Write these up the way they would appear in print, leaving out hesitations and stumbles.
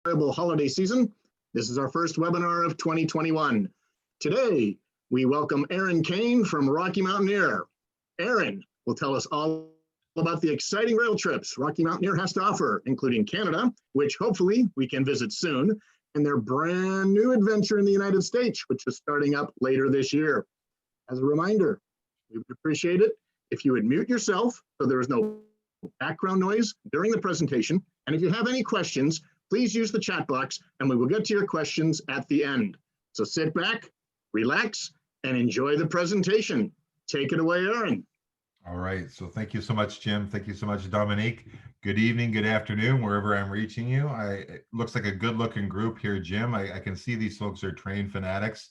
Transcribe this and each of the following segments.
enjoyable holiday season. This is our first webinar of 2021. Today, we welcome Aaron Kane from Rocky Mountaineer. Aaron will tell us all about the exciting rail trips Rocky Mountaineer has to offer, including Canada, which hopefully we can visit soon, and their brand new adventure in the United States, which is starting up later this year. As a reminder, we would appreciate it if you would mute yourself so there is no background noise during the presentation. And if you have any questions, please use the chat box and we will get to your questions at the end. So sit back, relax, and enjoy the presentation. Take it away, Aaron. All right. So thank you so much, Jim. Thank you so much, Dominique. Good evening, good afternoon, wherever I'm reaching you. It looks like a good looking group here, Jim. I can see these folks are train fanatics.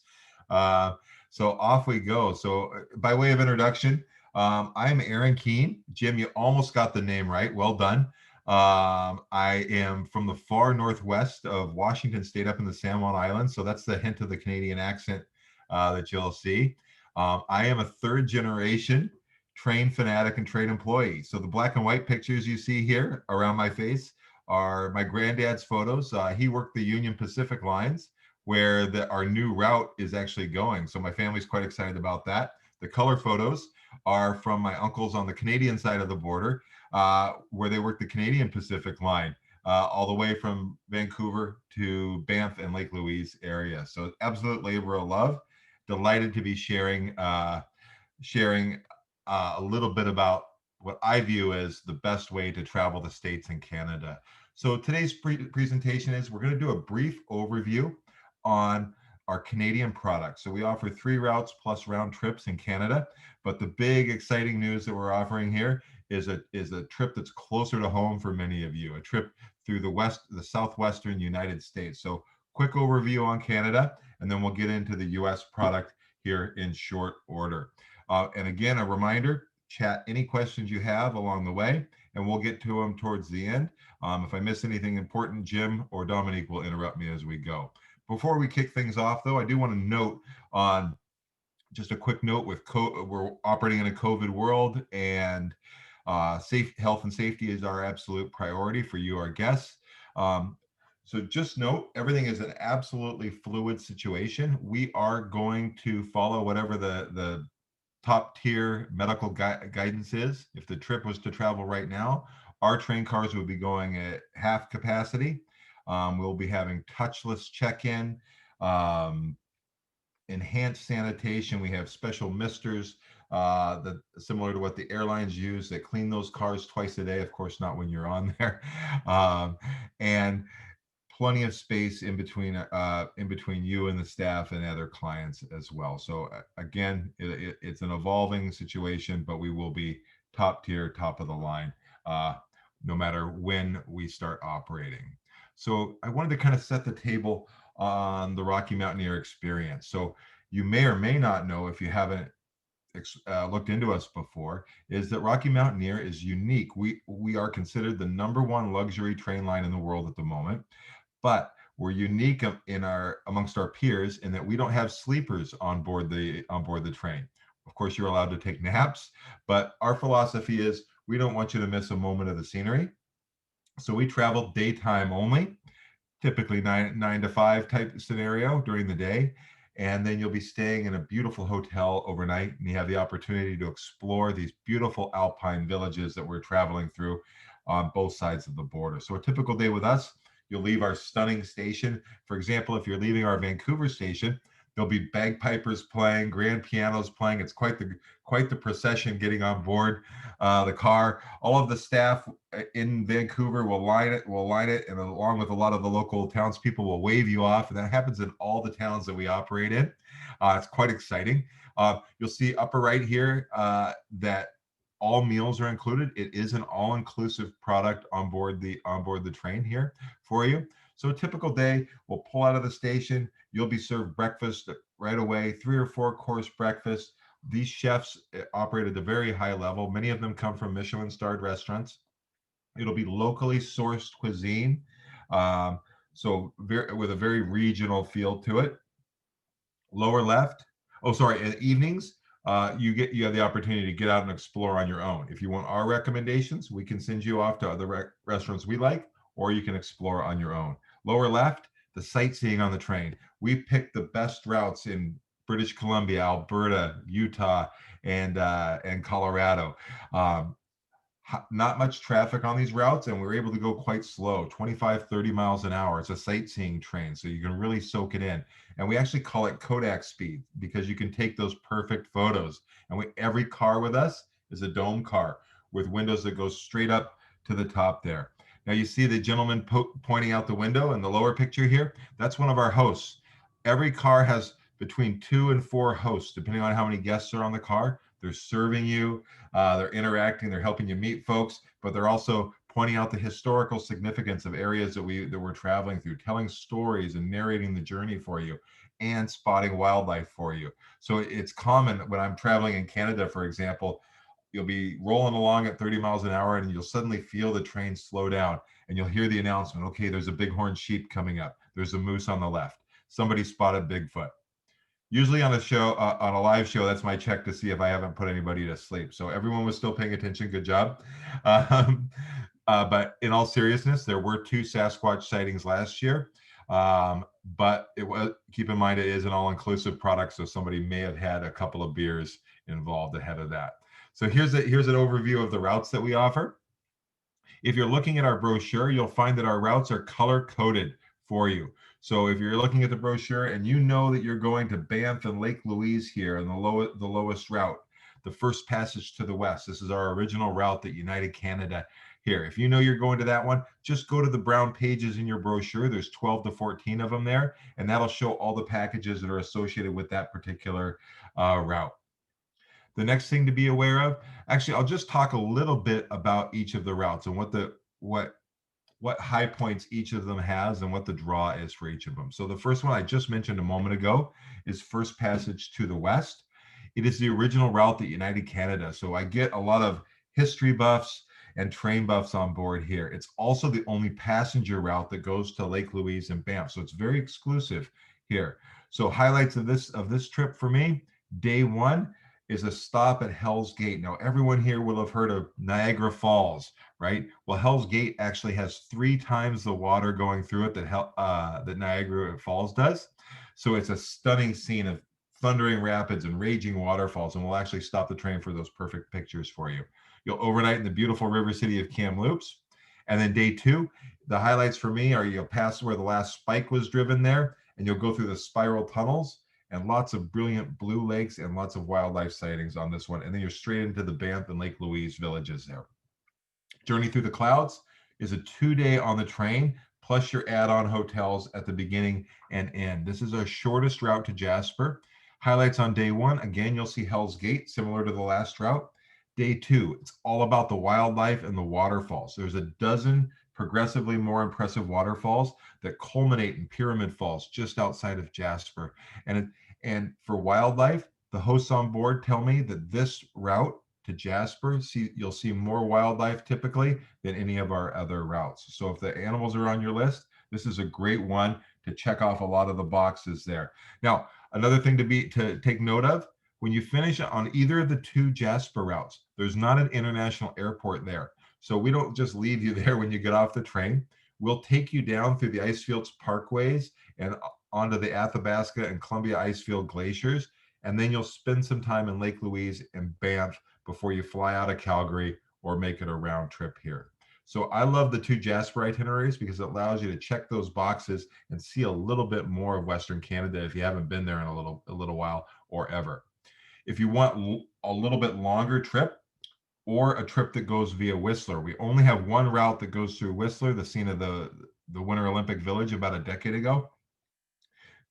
So off we go. So by way of introduction, I'm Aaron Kane. Jim, you almost got the name right. Well done. I am from the far northwest of Washington State up in the San Juan Islands. So that's the hint of the Canadian accent that you'll see. I am a third generation train fanatic and train employee. So the black and white pictures you see here around my face are my granddad's photos. He worked the Union Pacific lines where our new route is actually going. So my family's quite excited about that. The color photos are from my uncles on the Canadian side of the border, where they work the Canadian Pacific line, all the way from Vancouver to Banff and Lake Louise area. So absolute labor of love. Delighted to be sharing a little bit about what I view as the best way to travel the States and Canada. So today's presentation is we're going to do a brief overview on our Canadian products. So we offer 3 routes plus round trips in Canada, but the big exciting news that we're offering here is a trip that's closer to home for many of you, a trip through the southwestern United States. So quick overview on Canada, and then we'll get into the US product here in short order. And again, a reminder, chat any questions you have along the way, and we'll get to them towards the end. If I miss anything important, Jim or Dominique will interrupt me as we go. Before we kick things off, though, I do want to note on just a quick note with we're operating in a COVID world, and safe health and safety is our absolute priority for you, our guests. So just note, everything is an absolutely fluid situation. We are going to follow whatever the top tier medical guidance is. If the trip was to travel right now, our train cars would be going at half capacity. We'll be having touchless check-in, enhanced sanitation. We have special misters that similar to what the airlines use that clean those cars twice a day. Of course, not when you're on there, and plenty of space in between you and the staff and other clients as well. So again, it's an evolving situation, but we will be top tier, top of the line, no matter when we start operating. So I wanted to kind of set the table on the Rocky Mountaineer experience. So you may or may not know, if you haven't looked into us before, is that Rocky Mountaineer is unique. We are considered the #1 luxury train line in the world at the moment, but we're unique amongst our peers in that we don't have sleepers on board the train. Of course, you're allowed to take naps, but our philosophy is we don't want you to miss a moment of the scenery. So we travel daytime only, typically 9 to 5 type scenario during the day. And then you'll be staying in a beautiful hotel overnight, and you have the opportunity to explore these beautiful alpine villages that we're traveling through on both sides of the border. So a typical day with us, you'll leave our stunning station. For example, if you're leaving our Vancouver station, there'll be bagpipers playing, grand pianos playing. It's quite the procession getting on board the car. All of the staff in Vancouver will line it, and along with a lot of the local townspeople will wave you off. And that happens in all the towns that we operate in. It's quite exciting. You'll see upper right here that all meals are included. It is an all-inclusive product on board the train here for you. So a typical day, we'll pull out of the station. You'll be served breakfast right away, 3 or 4 course breakfast. These chefs operate at a very high level. Many of them come from Michelin-starred restaurants. It'll be locally sourced cuisine, with a very regional feel to it. Lower left. Oh, sorry. In the evenings, you have the opportunity to get out and explore on your own. If you want our recommendations, we can send you off to other restaurants we like, or you can explore on your own. Lower left, the sightseeing on the train. We picked the best routes in British Columbia, Alberta, Utah, and Colorado. Um, not much traffic on these routes, and we were able to go quite slow, 25, 30 miles an hour. It's a sightseeing train, so you can really soak it in. And we actually call it Kodak speed because you can take those perfect photos. And every car with us is a dome car with windows that go straight up to the top there. Now you see the gentleman pointing out the window in the lower picture here. That's one of our hosts. Every car has between 2 and 4 hosts, depending on how many guests are on the car. They're serving you, they're interacting, they're helping you meet folks, but they're also pointing out the historical significance of areas that we're traveling through, telling stories and narrating the journey for you, and spotting wildlife for you. So it's common when I'm traveling in Canada, for example, you'll be rolling along at 30 miles an hour and you'll suddenly feel the train slow down and you'll hear the announcement, okay, there's a bighorn sheep coming up. There's a moose on the left. Somebody spotted Bigfoot. Usually on a show, on a live show, that's my check to see if I haven't put anybody to sleep. So everyone was still paying attention. Good job. Um, but in all seriousness, there were 2 Sasquatch sightings last year. But it was, keep in mind, it is an all-inclusive product, so somebody may have had a couple of beers involved ahead of that. So here's an overview of the routes that we offer. If you're looking at our brochure, you'll find that our routes are color-coded for you. So if you're looking at the brochure and you know that you're going to Banff and Lake Louise here in the lowest route, the first passage to the west, this is our original route that United Canada here. If you know you're going to that one, just go to the brown pages in your brochure. There's 12 to 14 of them there, and that'll show all the packages that are associated with that particular route. The next thing to be aware of, actually, I'll just talk a little bit about each of the routes and what high points each of them has and what the draw is for each of them. So the first one I just mentioned a moment ago is First Passage to the West. It is the original route that United Canada. So I get a lot of history buffs and train buffs on board here. It's also the only passenger route that goes to Lake Louise and Banff. So it's very exclusive here. So highlights of this trip for me, day one is a stop at Hell's Gate. Now, everyone here will have heard of Niagara Falls, right? Well, Hell's Gate actually has 3 times the water going through it that Niagara Falls does. So it's a stunning scene of thundering rapids and raging waterfalls, and we'll actually stop the train for those perfect pictures for you. You'll overnight in the beautiful river city of Kamloops. And then day 2, the highlights for me are you'll pass where the last spike was driven there, and you'll go through the spiral tunnels, and lots of brilliant blue lakes and lots of wildlife sightings on this one. And then you're straight into the Banff and Lake Louise villages there. Journey Through the Clouds is a 2-day on the train, plus your add-on hotels at the beginning and end. This is our shortest route to Jasper. Highlights on day 1, again, you'll see Hell's Gate, similar to the last route. Day 2, it's all about the wildlife and the waterfalls. There's a dozen progressively more impressive waterfalls that culminate in Pyramid Falls just outside of Jasper. And for wildlife, the hosts on board tell me that this route to Jasper, you'll see more wildlife typically than any of our other routes. So if the animals are on your list, this is a great one to check off a lot of the boxes there. Now, another thing to take note of, when you finish on either of the 2 Jasper routes, there's not an international airport there. So we don't just leave you there when you get off the train. We'll take you down through the Icefields Parkways and onto the Athabasca and Columbia Icefield glaciers. And then you'll spend some time in Lake Louise and Banff before you fly out of Calgary or make it a round trip here. So I love the 2 Jasper itineraries because it allows you to check those boxes and see a little bit more of Western Canada if you haven't been there in a little while or ever. If you want a little bit longer trip, or a trip that goes via Whistler. We only have one route that goes through Whistler, the scene of the Winter Olympic Village about a decade ago.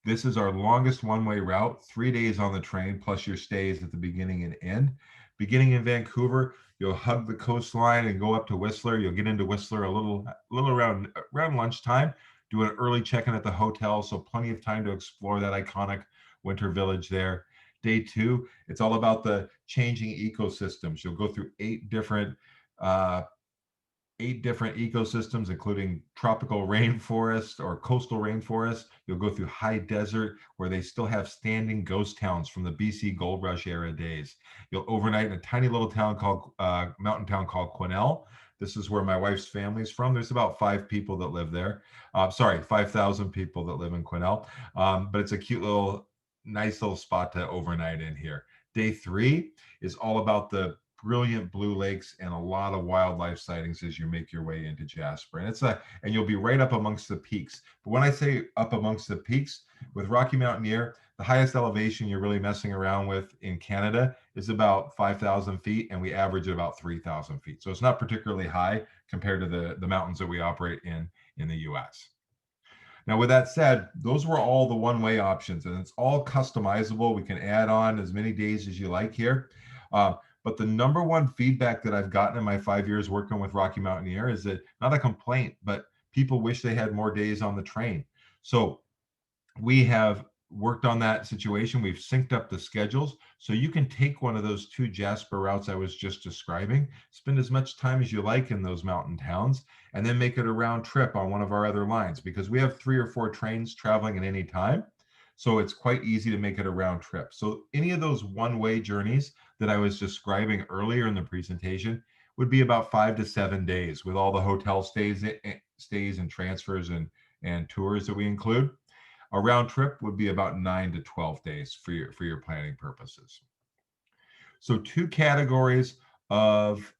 This is our longest one-way route, 3 days on the train, plus your stays at the beginning and end. Beginning in Vancouver, you'll hug the coastline and go up to Whistler. You'll get into Whistler a little around lunchtime, do an early check-in at the hotel, so plenty of time to explore that iconic winter village there. Day 2, it's all about the changing ecosystems. You'll go through 8 different ecosystems, including tropical rainforest or coastal rainforest. You'll go through high desert where they still have standing ghost towns from the BC Gold Rush era days. You'll overnight in a tiny little town called mountain town called Quesnel. This is where my wife's family's from. There's about 5 people that live there. Sorry, 5,000 people that live in Quesnel. But it's a cute little, nice little spot to overnight in here. Day 3 is all about the brilliant blue lakes and a lot of wildlife sightings as you make your way into Jasper. And you'll be right up amongst the peaks. But when I say up amongst the peaks, with Rocky Mountaineer, the highest elevation you're really messing around with in Canada is about 5,000 feet, and we average at about 3,000 feet. So it's not particularly high compared to the mountains that we operate in the US. Now, with that said, those were all the one-way options, and it's all customizable. We can add on as many days as you like here. But the number one feedback that I've gotten in my 5 years working with Rocky Mountaineer is that, not a complaint, but people wish they had more days on the train. So we have worked on that situation. We've synced up the schedules. So you can take one of those 2 Jasper routes I was just describing, spend as much time as you like in those mountain towns, and then make it a round trip on one of our other lines, because we have 3 or 4 trains traveling at any time. So it's quite easy to make it a round trip. So any of those one-way journeys that I was describing earlier in the presentation would be about 5 to 7 days with all the hotel stays and transfers and tours that we include. A round trip would be about 9 to 12 days for your planning purposes. So 2 categories of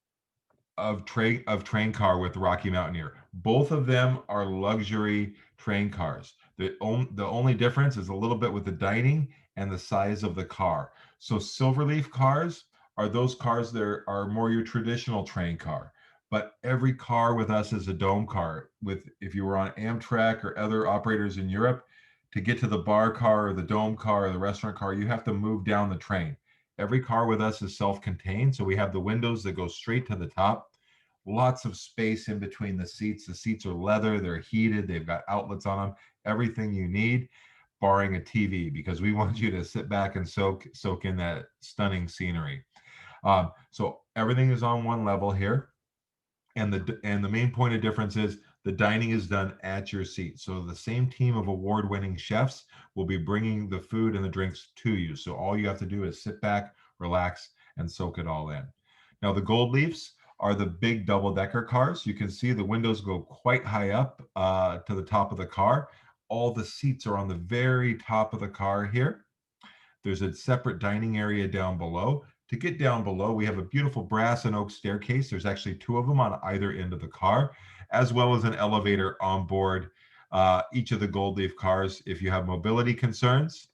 train car with Rocky Mountaineer. Both of them are luxury train cars. The only difference is a little bit with the dining and the size of the car. So Silverleaf cars are those cars that are more your traditional train car. But every car with us is a dome car. If you were on Amtrak or other operators in Europe, to get to the bar car or the dome car or the restaurant car, you have to move down the train. Every car with us is self-contained, so we have the windows that go straight to the top. Lots of space in between the seats. The seats are leather, they're heated, they've got outlets on them, everything you need, barring a TV, because we want you to sit back and soak in that stunning scenery. So everything is on one level here. And the main point of difference is the dining is done at your seat. So the same team of award-winning chefs will be bringing the food and the drinks to you. So all you have to do is sit back, relax, and soak it all in. Now, the Gold Leafs are the big double-decker cars. You can see the windows go quite high up to the top of the car. All the seats are on the very top of the car here. There's a separate dining area down below. To get down below, we have a beautiful brass and oak staircase. There's actually 2 of them on either end of the car, as well as an elevator on board each of the Gold Leaf cars. If you have mobility concerns,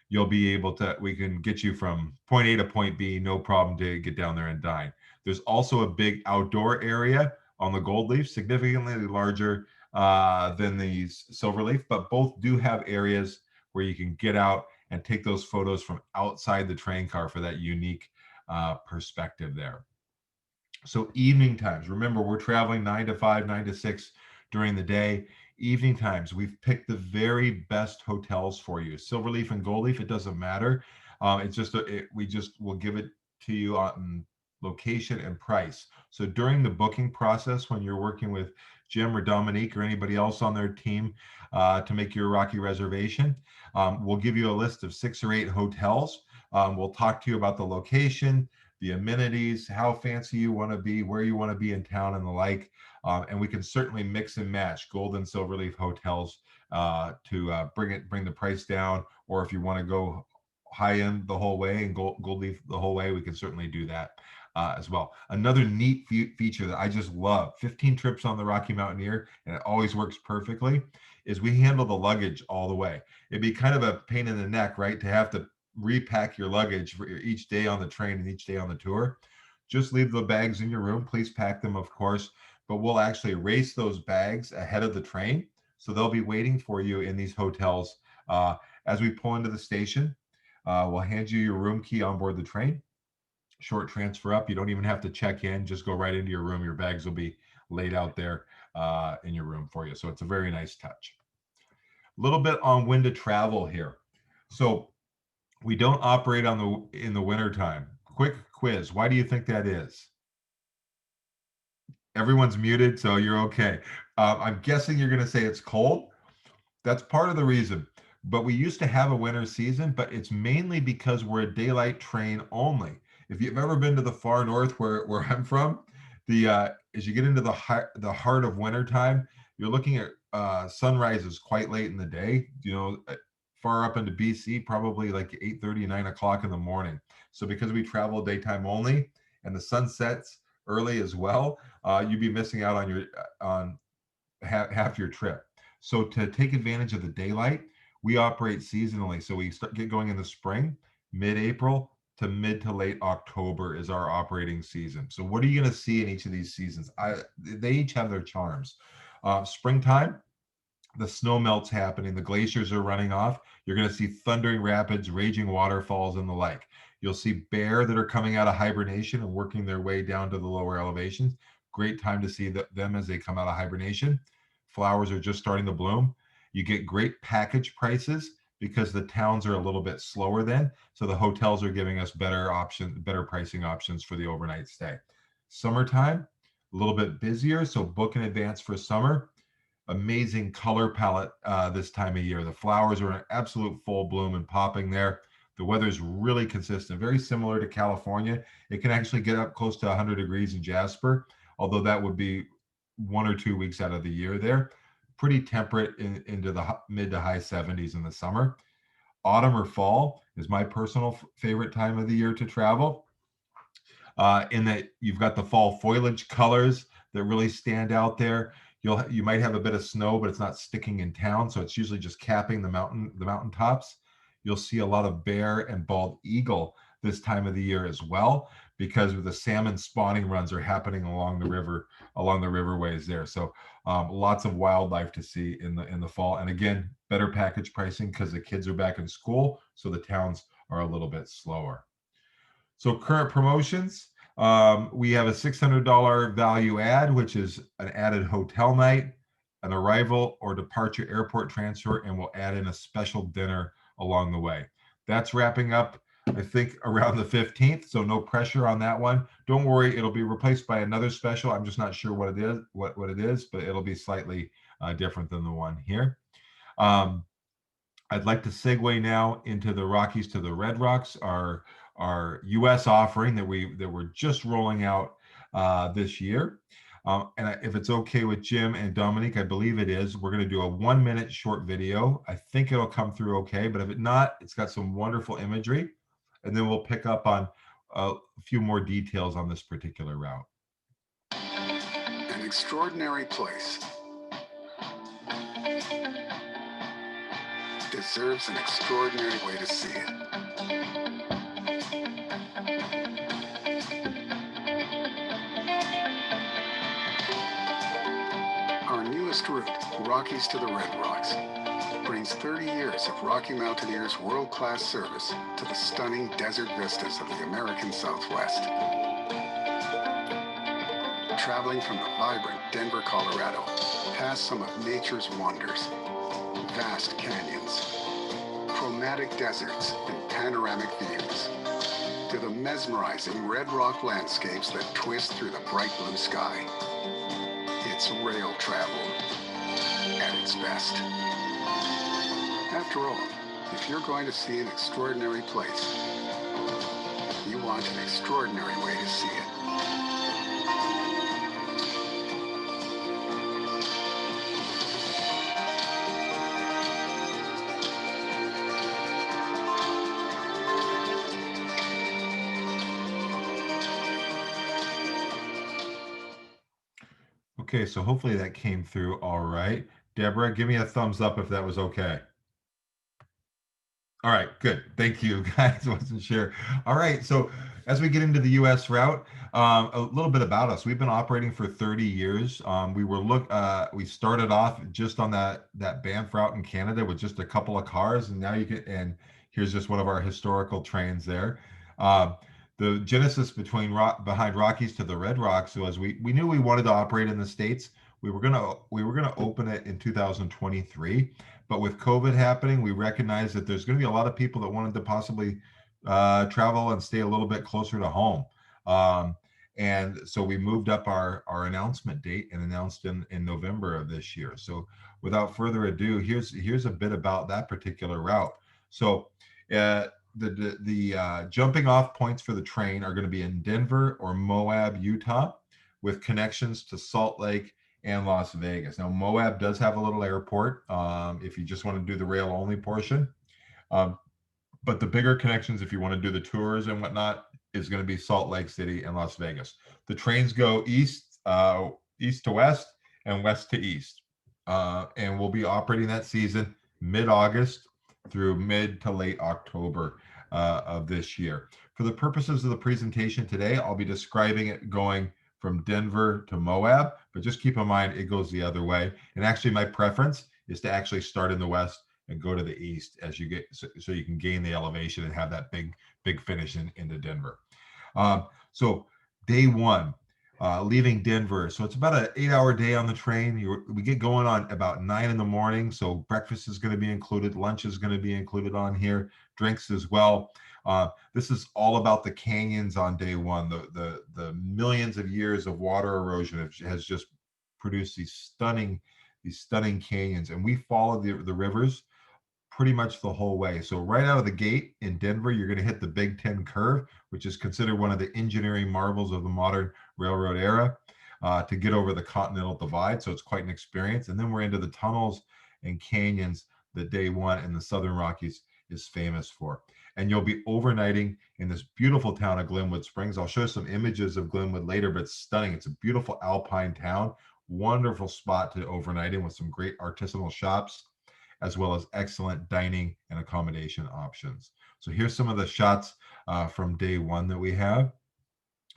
you'll be able to, we can get you from point A to point B, no problem to get down there and dine. There's also a big outdoor area on the Gold Leaf, significantly larger than the Silverleaf, but both do have areas where you can get out and take those photos from outside the train car for that unique perspective there. So evening times, remember we're traveling 9 to 5, 9 to 6 during the day. Evening times, we've picked the very best hotels for you. Silverleaf and Gold Leaf, it doesn't matter. It's just, we just will give it to you on location and price. So during the booking process, when you're working with Jim or Dominique or anybody else on their team to make your Rocky reservation, we'll give you a list of 6 or 8 hotels. We'll talk to you about the location, the amenities, how fancy you want to be, where you want to be in town, and the like. And we can certainly mix and match Gold and Silverleaf hotels to bring the price down. Or if you want to go high end the whole way and Gold Leaf the whole way, we can certainly do that as well. Another neat feature that I just love, 15 trips on the Rocky Mountaineer, and it always works perfectly, is we handle the luggage all the way. It'd be kind of a pain in the neck, right, to have to repack your luggage for each day on the train and each day on the tour. Just leave the bags in your room. Please pack them, of course, but we'll actually race those bags ahead of the train. So they'll be waiting for you in these hotels as we pull into the station. We'll hand you your room key on board the train. Short transfer up. You don't even have to check in. Just go right into your room. Your bags will be laid out there in your room for you. So it's a very nice touch. A little bit on when to travel here. So we don't operate in the wintertime. Quick quiz. Why do you think that is? Everyone's muted, so you're okay. I'm guessing you're going to say it's cold. That's part of the reason. But we used to have a winter season, but it's mainly because we're a daylight train only. If you've ever been to the far north where I'm from, As you get into the heart of winter time, you're looking at sunrises quite late in the day. Far up into BC, probably like 8:30, 9 o'clock in the morning. So because we travel daytime only, and the sun sets early as well, you'd be missing out on half your trip. So to take advantage of the daylight, we operate seasonally. So we get going in the spring, mid-April to mid to late October is our operating season. So what are you going to see in each of these seasons? They each have their charms. Springtime, the snow melt's happening, the glaciers are running off. You're going to see thundering rapids, raging waterfalls, and the like. You'll see bear that are coming out of hibernation and working their way down to the lower elevations. Great time to see them as they come out of hibernation. Flowers are just starting to bloom. You get great package prices because the towns are a little bit slower then. So the hotels are giving us better pricing options for the overnight stay. Summertime, a little bit busier. So book in advance for summer. Amazing color palette this time of year. The flowers are in absolute full bloom and popping there. The weather is really consistent, very similar to California. It can actually get up close to 100 degrees in Jasper, although that would be 1 or 2 weeks out of the year there. Pretty temperate into the mid to high 70s in the summer. Autumn or fall is my personal favorite time of the year to travel. In that you've got the fall foliage colors that really stand out there. You might have a bit of snow, but it's not sticking in town, so it's usually just capping the mountain tops. You'll see a lot of bear and bald eagle this time of the year as well, because the salmon spawning runs are happening along the riverways there. So lots of wildlife to see in the fall, and again, better package pricing because the kids are back in school, so the towns are a little bit slower. So current promotions, we have a $600 value add, which is an added hotel night, an arrival or departure airport transfer, and we'll add in a special dinner along the way. That's wrapping up, I think, around the 15th, so no pressure on that one. Don't worry, it'll be replaced by another special. I'm just not sure what it is, but it'll be slightly different than the one here. I'd like to segue now into the Rockies to the Red Rocks, our U.S. offering that we're just rolling out this year. And if it's okay with Jim and Dominique, I believe it is, we're going to do a 1-minute short video. I think it'll come through okay, but if it's not, it's got some wonderful imagery. And then we'll pick up on a few more details on this particular route. An extraordinary place deserves an extraordinary way to see it. Our newest route, Rockies to the Red Rocks, brings 30 years of Rocky Mountaineers' world-class service to the stunning desert vistas of the American Southwest. Traveling from the vibrant Denver, Colorado, past some of nature's wonders, vast canyons, chromatic deserts, and panoramic views, to the mesmerizing red rock landscapes that twist through the bright blue sky. It's rail travel at its best. After all, if you're going to see an extraordinary place, you want an extraordinary way to see it. Okay, so hopefully that came through all right. Deborah, give me a thumbs up if that was okay. All right, good. Thank you, guys. Wasn't sure. All right, so as we get into the U.S. route, a little bit about us. We've been operating for 30 years. We started off just on that Banff route in Canada with just a couple of cars, and now and here's just one of our historical trains there. The genesis behind Rockies to the Red Rocks was we knew we wanted to operate in the States. We were gonna open it in 2023, but with COVID happening, we recognized that there's going to be a lot of people that wanted to possibly travel and stay a little bit closer to home. And so we moved up our announcement date and announced in November of this year. So without further ado, here's a bit about that particular route. So the jumping off points for the train are going to be in Denver or Moab, Utah. with connections to Salt Lake and Las Vegas. Now, Moab does have a little airport if you just want to do the rail only portion. But the bigger connections, if you want to do the tours and whatnot, is going to be Salt Lake City and Las Vegas. The trains go east to west and west to east. And we'll be operating that season mid-August through mid to late October of this year. For the purposes of the presentation today, I'll be describing it going from Denver to Moab, but just keep in mind it goes the other way. And actually my preference is to actually start in the west and go to the east as you get, so you can gain the elevation and have that big finish into Denver. So day one, leaving Denver. So it's about an 8-hour day on the train. We get going on about 9 in the morning. So breakfast is going to be included. Lunch is going to be included on here. Drinks as well. This is all about the canyons on day one. The millions of years of water erosion has just produced these stunning canyons, and we follow the rivers pretty much the whole way. So right out of the gate in Denver, you're going to hit the Big Ten curve, which is considered one of the engineering marvels of the modern railroad era, to get over the Continental Divide. So it's quite an experience. And then we're into the tunnels and canyons that day one in the Southern Rockies is famous for. And you'll be overnighting in this beautiful town of Glenwood Springs. I'll show some images of Glenwood later, but it's stunning. It's a beautiful alpine town, wonderful spot to overnight in with some great artisanal shops, as well as excellent dining and accommodation options. So here's some of the shots from day one that we have.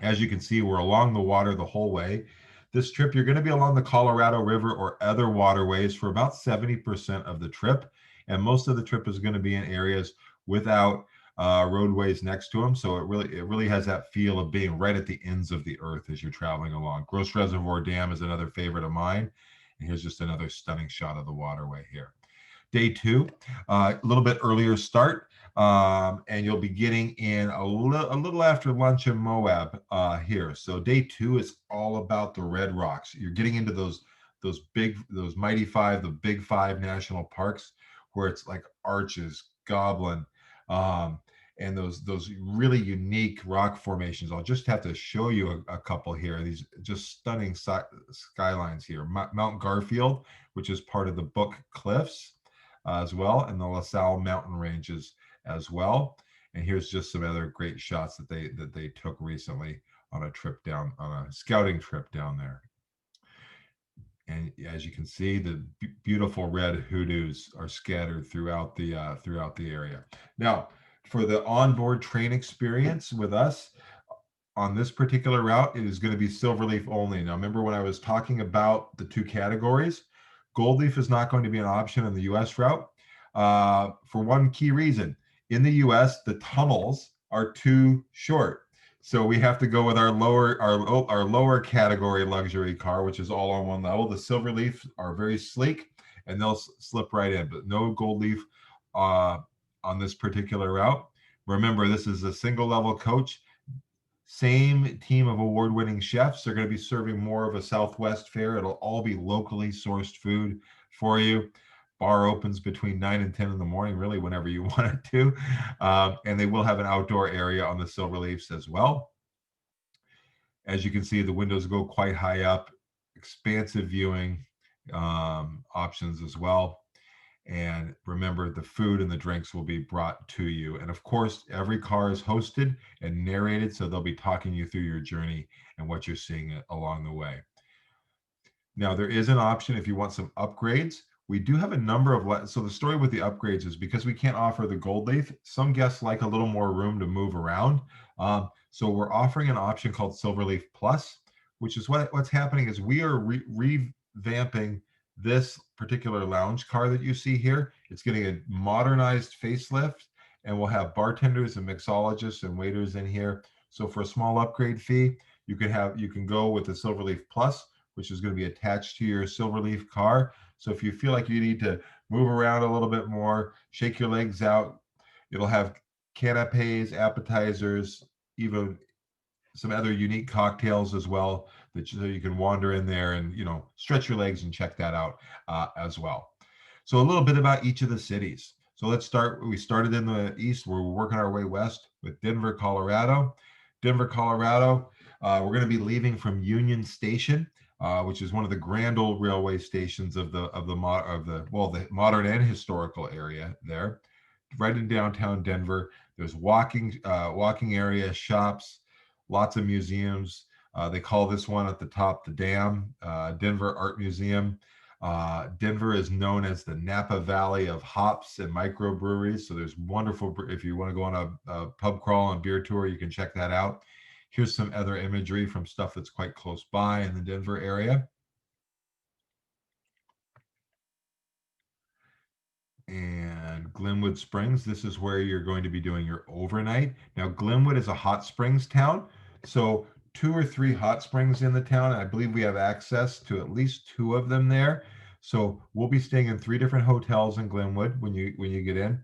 As you can see, we're along the water the whole way. This trip, you're going to be along the Colorado River or other waterways for about 70% of the trip. And most of the trip is going to be in areas without roadways next to them. So it really has that feel of being right at the ends of the earth as you're traveling along. Gross Reservoir Dam is another favorite of mine. And here's just another stunning shot of the waterway here. Day two, a little bit earlier start, and you'll be getting in a little after lunch in Moab here. So day two is all about the red rocks. You're getting into those mighty five, the big five national parks, where it's like Arches, Goblin, and those really unique rock formations. I'll just have to show you a couple here. These just stunning skylines here. Mount Garfield, which is part of the Book Cliffs, as well, and the LaSalle mountain ranges as well. And here's just some other great shots that they took recently on a scouting trip down there. And as you can see, the beautiful red hoodoos are scattered throughout the area. Now, for the onboard train experience with us on this particular route, it is going to be Silverleaf only. Now, remember when I was talking about the two categories? Goldleaf is not going to be an option in the U.S. route for one key reason. In the U.S., the tunnels are too short. So we have to go with our lower category luxury car, which is all on one level. The Silverleaf are very sleek and they'll slip right in, but no Goldleaf on this particular route. Remember, this is a single level coach. Same team of award-winning chefs. They're going to be serving more of a Southwest fare. It'll all be locally sourced food for you. Bar opens between 9 and 10 in the morning, really whenever you want it to. And they will have an outdoor area on the Silverleafs as well. As you can see, the windows go quite high up, expansive viewing options as well. And remember, the food and the drinks will be brought to you. And of course, every car is hosted and narrated, so they'll be talking you through your journey and what you're seeing along the way. Now, there is an option if you want some upgrades. We do have a number of, so the story with the upgrades is because we can't offer the Goldleaf, some guests like a little more room to move around. So we're offering an option called Silverleaf Plus, which is what's happening is we are revamping this particular lounge car that you see here. It's getting a modernized facelift, and we'll have bartenders and mixologists and waiters in here. So for a small upgrade fee, you can go with the Silverleaf Plus, which is going to be attached to your Silverleaf car. So if you feel like you need to move around a little bit more, shake your legs out, it'll have canapes, appetizers, even some other unique cocktails as well, so you can wander in there and stretch your legs and check that out as well. So a little bit about each of the cities. So let's start. We started in the east. We're working our way west with Denver, Colorado. Denver, Colorado. We're going to be leaving from Union Station, which is one of the grand old railway stations of the modern and historical area there, right in downtown Denver. There's walking area, shops, lots of museums. They call this one at the top the Dam, Denver Art Museum. Denver is known as the Napa Valley of hops and microbreweries. So there's wonderful, if you want to go on a pub crawl and beer tour, you can check that out. Here's some other imagery from stuff that's quite close by in the Denver area. And Glenwood Springs, this is where you're going to be doing your overnight. Now, Glenwood is a hot springs town. So 2 or 3 hot springs in the town. I believe we have access to at least 2 of them there. So we'll be staying in 3 different hotels in Glenwood when you get in.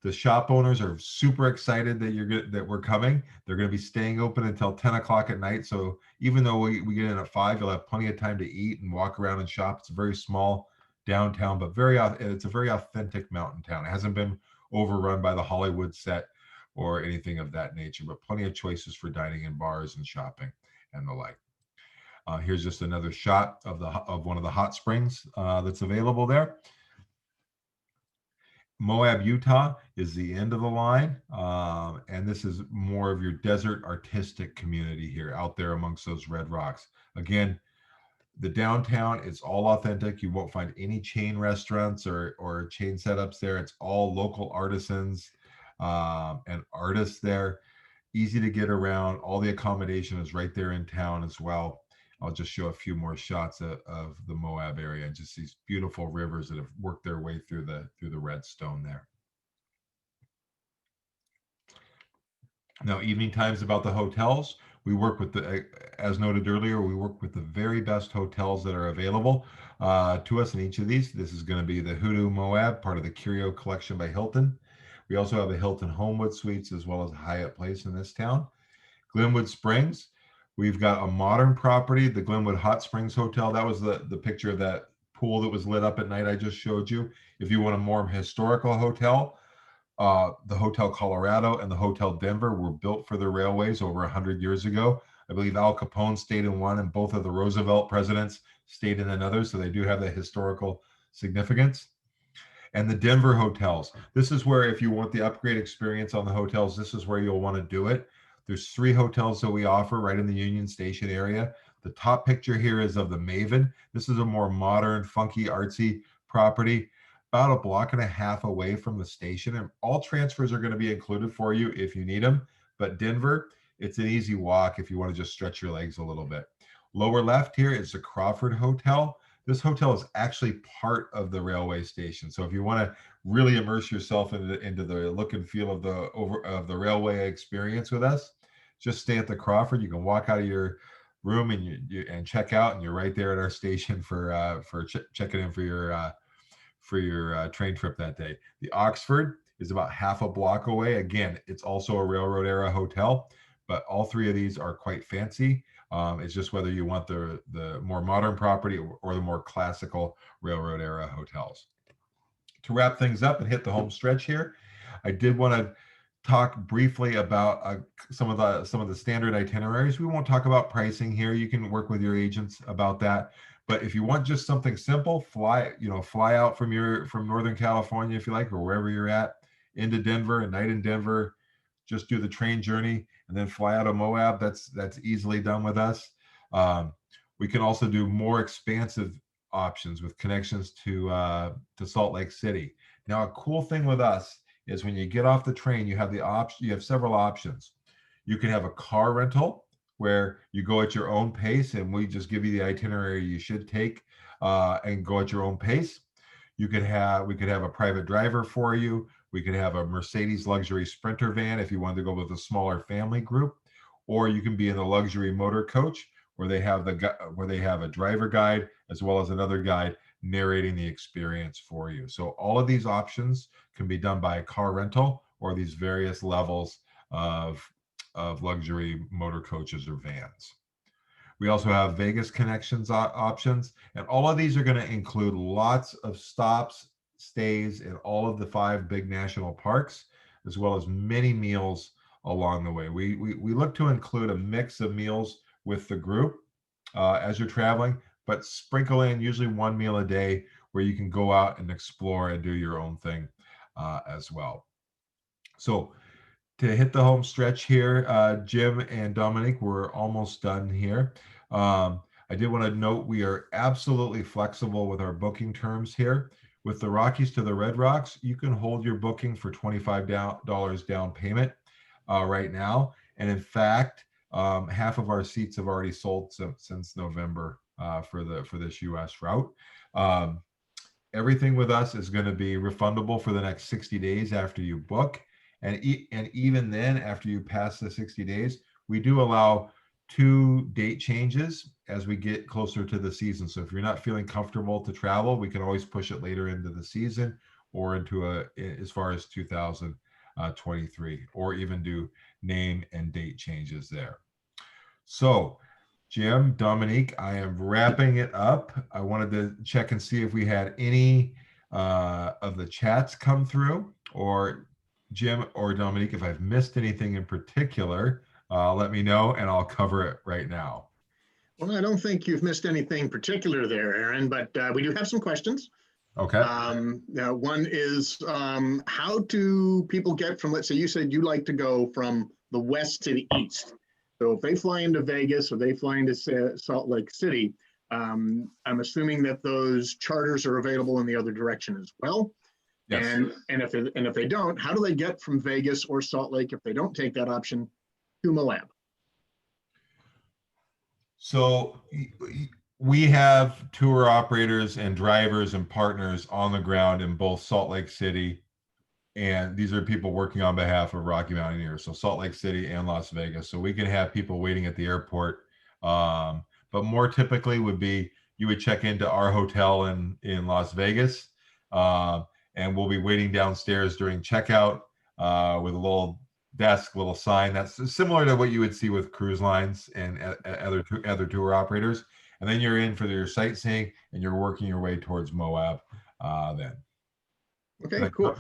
The shop owners are super excited that we're coming. They're going to be staying open until 10 o'clock at night. So even though we get in at 5, you'll have plenty of time to eat and walk around and shop. It's a very small downtown, but it's a very authentic mountain town. It hasn't been overrun by the Hollywood set or anything of that nature, but plenty of choices for dining in bars and shopping and the like. Here's just another shot of one of the hot springs that's available there. Moab, Utah is the end of the line. And this is more of your desert artistic community here out there amongst those red rocks. Again, the downtown, it's all authentic. You won't find any chain restaurants or chain setups there. It's all local artisans and artists there. Easy to get around. All the accommodation is right there in town as well. I'll just show a few more shots of the Moab area and just these beautiful rivers that have worked their way through the red stone there. Now, evening times about the hotels. We work with as noted earlier, we work with the very best hotels that are available to us in each of these. This is going to be the Hoodoo Moab, part of the Curio Collection by Hilton. We also have a Hilton Homewood Suites as well as Hyatt Place in this town. Glenwood Springs, we've got a modern property, the Glenwood Hot Springs Hotel. That was the picture of that pool that was lit up at night I just showed you. If you want a more historical hotel, the Hotel Colorado and the Hotel Denver were built for the railways over 100 years ago. I believe Al Capone stayed in one and both of the Roosevelt presidents stayed in another. So they do have the historical significance. And the Denver hotels. This is where, if you want the upgrade experience on the hotels, this is where you'll want to do it. There's 3 hotels that we offer right in the Union Station area. The top picture here is of the Maven. This is a more modern, funky, artsy property, about a block and a half away from the station. And all transfers are going to be included for you if you need them. But Denver, it's an easy walk if you want to just stretch your legs a little bit. Lower left here is the Crawford Hotel. This hotel is actually part of the railway station. So if you want to really immerse yourself into the look and feel of the railway experience with us, just stay at the Crawford. You can walk out of your room and check out, and you're right there at our station for checking in for your train trip that day. The Oxford is about half a block away. Again, it's also a railroad era hotel, but all 3 of these are quite fancy. It's just whether you want the more modern property or the more classical railroad era hotels. To wrap things up and hit the home stretch here, I did want to talk briefly about some of the standard itineraries. We won't talk about pricing here. You can work with your agents about that. But if you want just something simple, fly out from Northern California, if you like, or wherever you're at, into Denver, a night in Denver, just do the train journey and then fly out of Moab. That's easily done with us. We can also do more expansive options with connections to Salt Lake City. Now, a cool thing with us is when you get off the train, you have several options. You can have a car rental where you go at your own pace, and we just give you the itinerary you should take and go at your own pace. We could have a private driver for you. We could have a Mercedes luxury Sprinter van if you wanted to go with a smaller family group, or you can be in a luxury motor coach where they have a driver guide as well as another guide narrating the experience for you. So all of these options can be done by a car rental or these various levels of luxury motor coaches or vans. We also have Vegas connections options, and all of these are going to include lots of stops, stays in all of the 5 big national parks, as well as many meals along the way. We look to include a mix of meals with the group as you're traveling, but sprinkle in usually one meal a day where you can go out and explore and do your own thing as well. So to hit the home stretch here, Jim and Dominique, we're almost done here. I did want to note we are absolutely flexible with our booking terms here. With the Rockies to the Red Rocks, you can hold your booking for $25 down payment right now. And in fact, half of our seats have already sold since November for this US route. Everything with us is going to be refundable for the next 60 days after you book. And even then, after you pass the 60 days, we do allow 2 date changes as we get closer to the season. So if you're not feeling comfortable to travel, we can always push it later into the season or into as far as 2023, or even do name and date changes there. So Jim, Dominique, I am wrapping it up. I wanted to check and see if we had any of the chats come through, or Jim or Dominique, if I've missed anything in particular, let me know and I'll cover it right now. Well, I don't think you've missed anything particular there, Aaron, but we do have some questions. Okay. Now, one is how do people get from, let's say you said you like to go from the west to the east. So if they fly into Vegas or they fly into Salt Lake City, I'm assuming that those charters are available in the other direction as well. Yes. And if they don't, how do they get from Vegas or Salt Lake, if they don't take that option, to Moab? So we have tour operators and drivers and partners on the ground in both Salt Lake City, and these are people working on behalf of Rocky Mountaineer, so Salt Lake City and Las Vegas. So we can have people waiting at the airport, but more typically would be you would check into our hotel in Las Vegas, and we'll be waiting downstairs during checkout with a little desk, little sign that's similar to what you would see with cruise lines and other tour operators. And then you're in for your sightseeing and you're working your way towards Moab then. Okay, cool.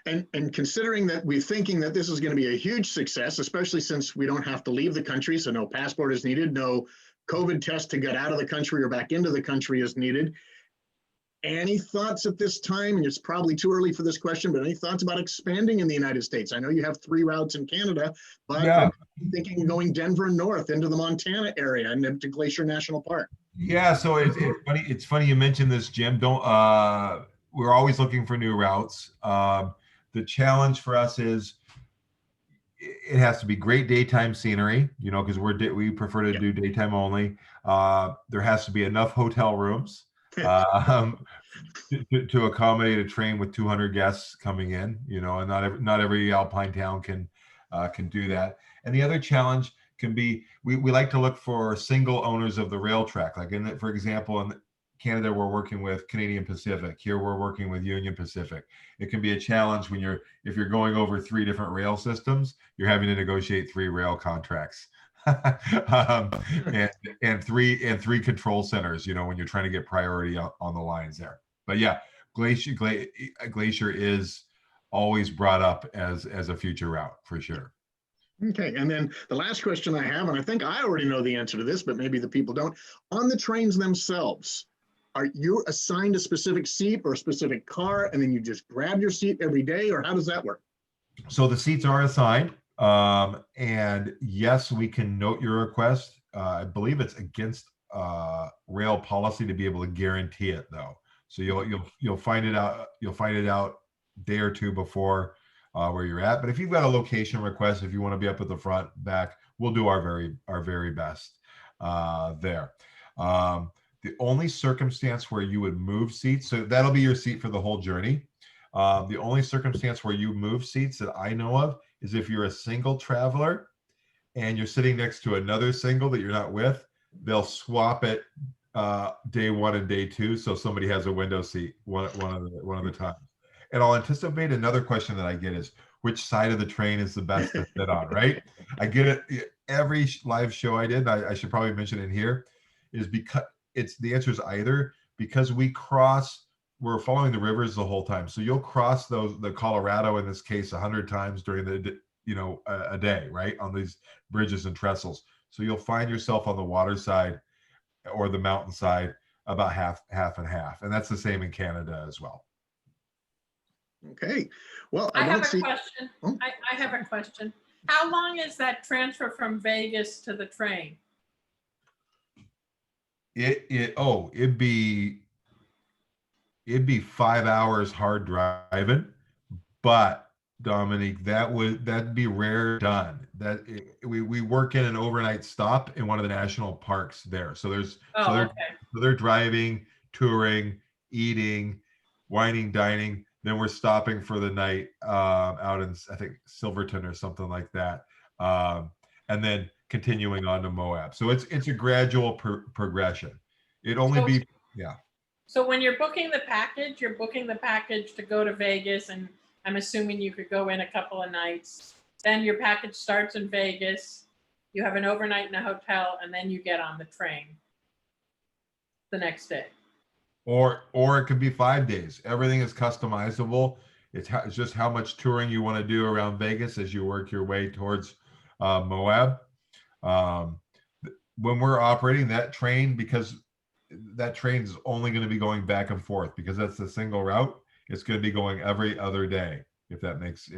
And considering that we're thinking that this is going to be a huge success, especially since we don't have to leave the country, so no passport is needed, no COVID test to get out of the country or back into the country is needed. Any thoughts at this time? And it's probably too early for this question, but any thoughts about expanding in the United States? I know you have 3 routes in Canada, but yeah, I'm thinking going Denver north into the Montana area and to Glacier National Park. Yeah, so it's funny you mentioned this, Jim. We're always looking for new routes. The challenge for us is it has to be great daytime scenery, because we prefer to do daytime only. There has to be enough hotel rooms to accommodate a train with 200 guests coming in, and not every alpine town can do that. And the other challenge can be we like to look for single owners of the rail track. Like for example, in Canada, we're working with Canadian Pacific. Here, we're working with Union Pacific. It can be a challenge if you're going over 3 different rail systems, you're having to negotiate 3 rail contracts, and three control centers. When you're trying to get priority on the lines there. But yeah, Glacier is always brought up as a future route for sure. Okay, and then the last question I have, and I think I already know the answer to this, but maybe the people don't. On the trains themselves, are you assigned a specific seat or a specific car, and then you just grab your seat every day, or how does that work? So the seats are assigned, and yes, we can note your request. I believe it's against rail policy to be able to guarantee it, though. So you'll find it out. You'll find it out a day or 2 before where you're at. But if you've got a location request, if you want to be up at the front, back, we'll do our very best there. The only circumstance where you would move seats, so that'll be your seat for the whole journey. The only circumstance where you move seats that I know of is if you're a single traveler and you're sitting next to another single that you're not with, they'll swap it day 1 and day 2. So somebody has a window seat one of the times. And I'll anticipate another question that I get is, which side of the train is the best to sit on, right? I get it. Every live show I did, I should probably mention it here, is because the answer is either, because we're following the rivers the whole time. So you'll cross the Colorado, in this case, 100 times during a day, right? On these bridges and trestles. So you'll find yourself on the water side or the mountain side about half and half. And that's the same in Canada as well. Okay. Well, I I have don't a see. question. Oh. I have a question. How long is that transfer from Vegas to the train? It'd be 5 hours hard driving, but Dominique, that'd be rare done. We work in an overnight stop in one of the national parks there. So Okay. they're driving, touring, eating, wining, dining. Then we're stopping for the night out in, I think, Silverton or something like that, and then continuing on to Moab. So it's a gradual progression. It'd only be yeah. So when you're booking the package, to go to Vegas, and I'm assuming you could go in a couple of nights. Then your package starts in Vegas. You have an overnight in a hotel, and then you get on the train the next day. Or it could be 5 days. Everything is customizable. It's just how much touring you want to do around Vegas as you work your way towards Moab. When we're operating that train, because that train is only going to be going back and forth because that's a single route. It's going to be going every other day, if that makes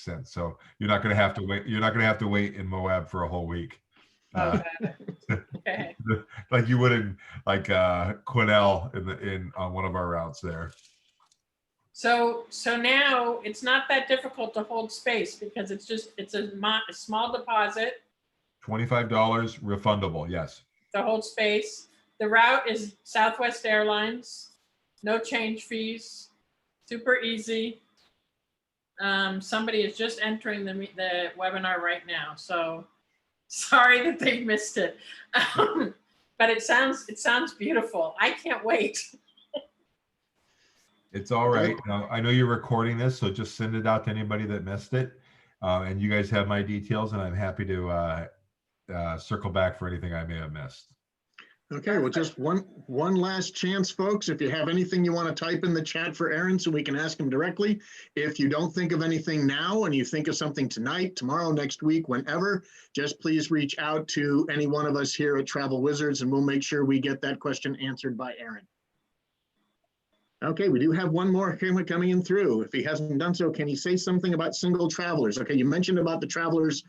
sense. So you're not going to have to wait. You're not going to have to wait in Moab for a whole week. Okay. Like you would in like Quinnell in on one of our routes there. So now it's not that difficult to hold space because it's a small deposit $25 refundable. Yes. to hold space. The route is Southwest Airlines, no change fees, super easy. Somebody is just entering the webinar right now, so sorry that they missed it. But it sounds beautiful. I can't wait. It's all right. Now, I know you're recording this, so just send it out to anybody that missed it. And you guys have my details, and I'm happy to circle back for anything I may have missed. Okay, well, just one last chance, folks. If you have anything you want to type in the chat for Aaron so we can ask him directly. If you don't think of anything now and you think of something tonight, tomorrow, next week, whenever, just please reach out to any one of us here at Travel Wizards and we'll make sure we get that question answered by Aaron. Okay, we do have one more coming in through. If he hasn't done so, can he say something about single travelers? Okay, you mentioned about the travelers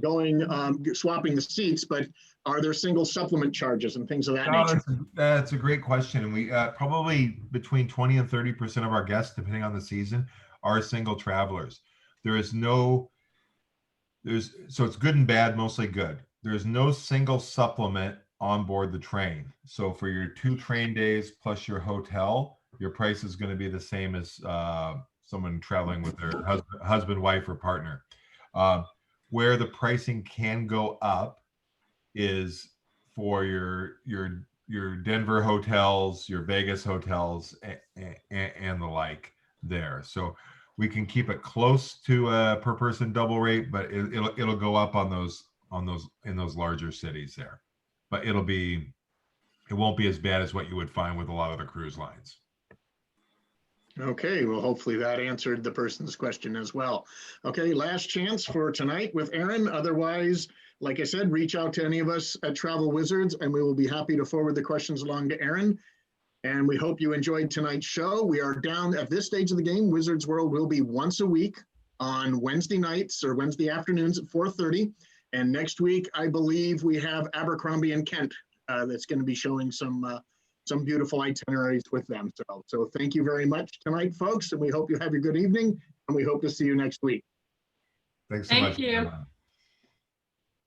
going, swapping the seats, but are there single supplement charges and things of that nature? That's a great question. And we probably between 20 and 30% of our guests, depending on the season, are single travelers. So it's good and bad, mostly good. There's no single supplement on board the train. So for your 2 train days plus your hotel, your price is going to be the same as someone traveling with their husband, wife, or partner. Where the pricing can go up is for your Denver hotels, your Vegas hotels, and the like there. So we can keep it close to a per person double rate, but it'll go up on those in those larger cities there. But it won't be as bad as what you would find with a lot of the cruise lines. Okay, well, hopefully that answered the person's question as well. Okay, last chance for tonight with Aaron. Otherwise, like I said, reach out to any of us at Travel Wizards and we will be happy to forward the questions along to Aaron. And we hope you enjoyed tonight's show. We are down at this stage of the game. Wizards World will be once a week on Wednesday nights or Wednesday afternoons at 4:30. And next week, I believe we have Abercrombie and Kent that's going to be showing some beautiful itineraries with them. So thank you very much tonight, folks, and we hope you have a good evening, and we hope to see you next week. Thanks so much. Thank you.